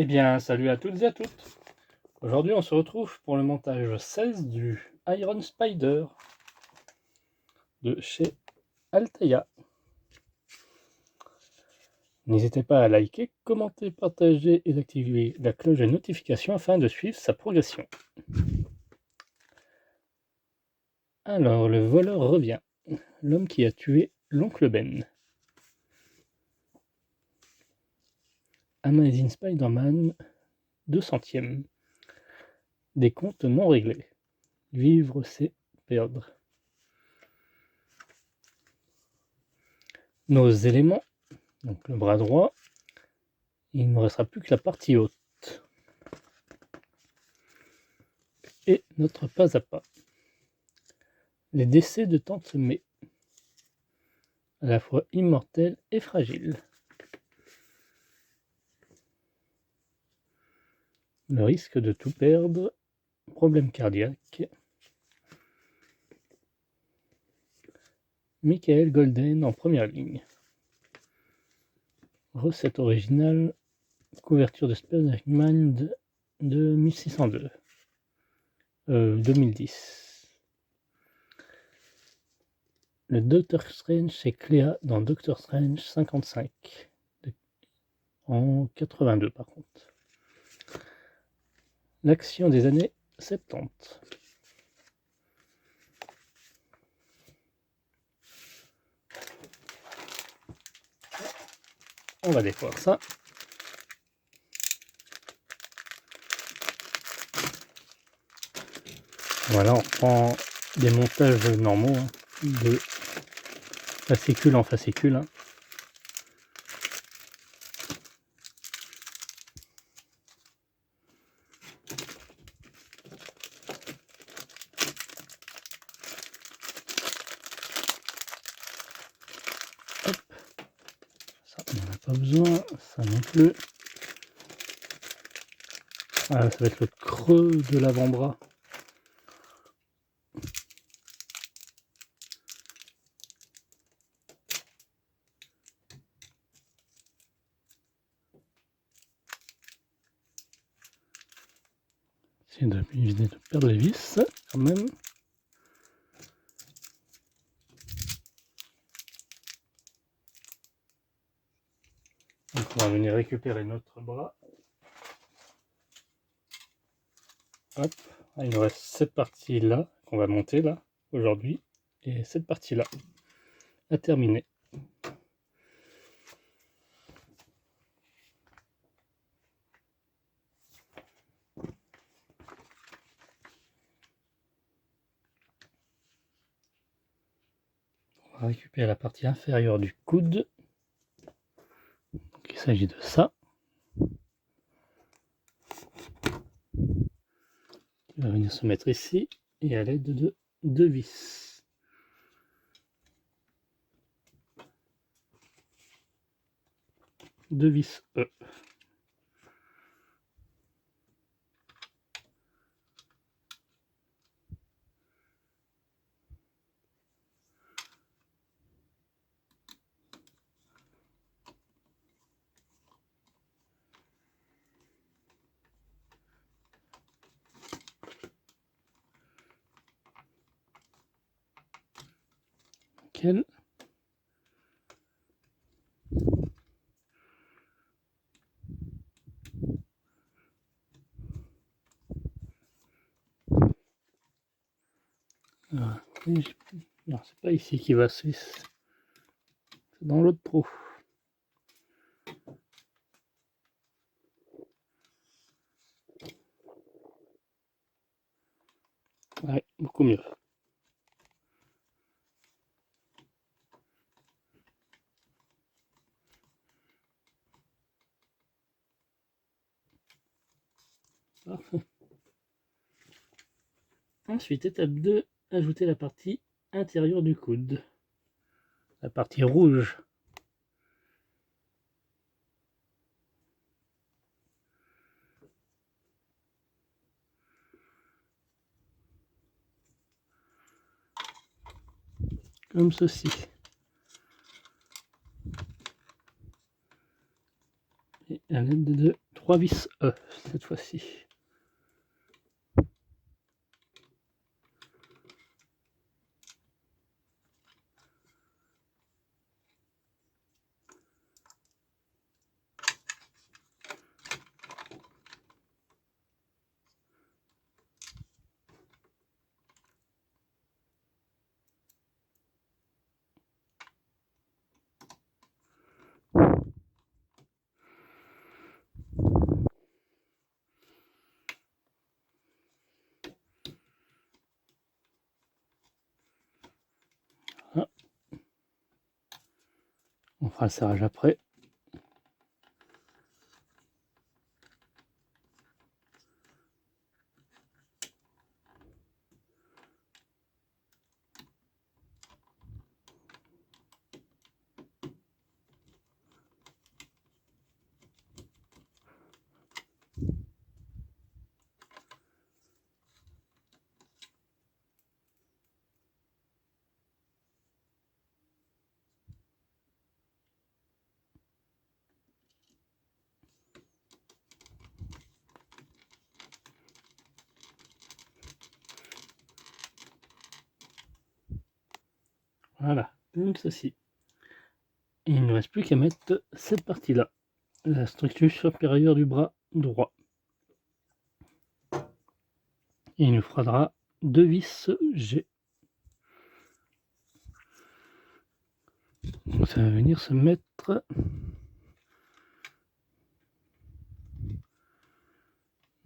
Eh bien, salut à toutes et à toutes. Aujourd'hui, on se retrouve pour le montage 16 du Iron Spider de chez Alteia. N'hésitez pas à liker, commenter, partager et d'activer la cloche de notification afin de suivre sa progression. Alors, le voleur revient. L'homme qui a tué l'oncle Ben. Amazing Spider-Man 200e. Des comptes non réglés. Vivre, c'est perdre. Nos éléments, donc le bras droit, il ne nous restera plus que la partie haute. Et notre pas à pas. Les décès de Tante May, à la fois immortels et fragiles. Le risque de tout perdre, problème cardiaque. Michael Golden en première ligne. Recette originale, couverture de Spider-Man de 1602. 2010. Le Docteur Strange chez Cléa dans Doctor Strange 55. En 82 par contre. L'action des années 70. On va découvrir ça. Voilà, on reprend des montages normaux, hein, de fascicule en fascicule. Hein. Hop. Ça, on n'en a pas besoin, ça non plus. Voilà, ça va être le creux de l'avant-bras. C'est éviter de perdre les vis, quand même. Donc on va venir récupérer notre bras. Hop, il nous reste cette partie-là qu'on va monter là, aujourd'hui, et cette partie-là à terminer. On va récupérer la partie inférieure du coude. Donc, il s'agit de ça. Il va venir se mettre ici et à l'aide de deux vis. Deux vis E. Nickel. Non, c'est pas ici qui va se. C'est dans l'autre trou. Ouais, beaucoup mieux. Parfait. Ensuite, étape 2, ajouter la partie intérieure du coude. La partie rouge. Comme ceci. Et à l'aide de 3 vis E cette fois-ci. Ah. On fera le serrage après. Voilà, comme ceci. Et il ne reste plus qu'à mettre cette partie-là, la structure supérieure du bras droit. Et il nous faudra 2 vis G. Donc ça va venir se mettre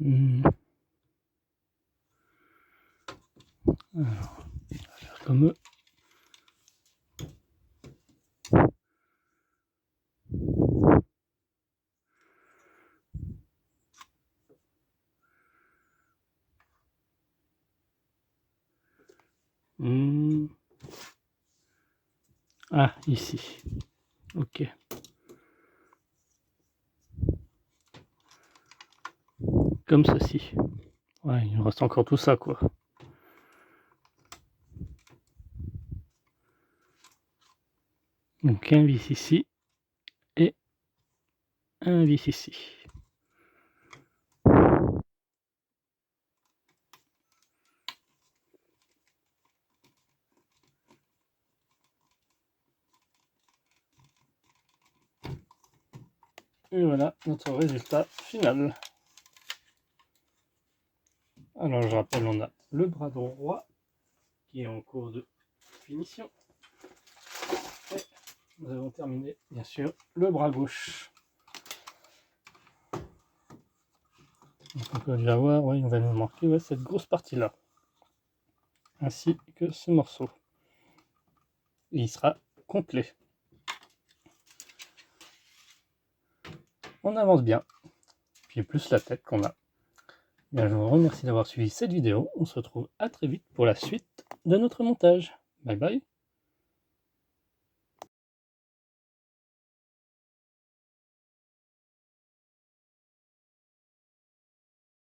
alors, on va faire comme eux. Ah, ici. Ok. Comme ceci. Ouais, il nous reste encore tout ça, quoi. Donc un vis ici et un vis ici. Et voilà notre résultat final. Alors je rappelle, on a le bras droit qui est en cours de finition. Et nous avons terminé, bien sûr, le bras gauche. Donc on peut déjà voir, ouais, il va nous manquer cette grosse partie-là. Ainsi que ce morceau. Et il sera complet. On avance bien. Puis plus la tête qu'on a. Bien, je vous remercie d'avoir suivi cette vidéo. On se retrouve à très vite pour la suite de notre montage. Bye bye.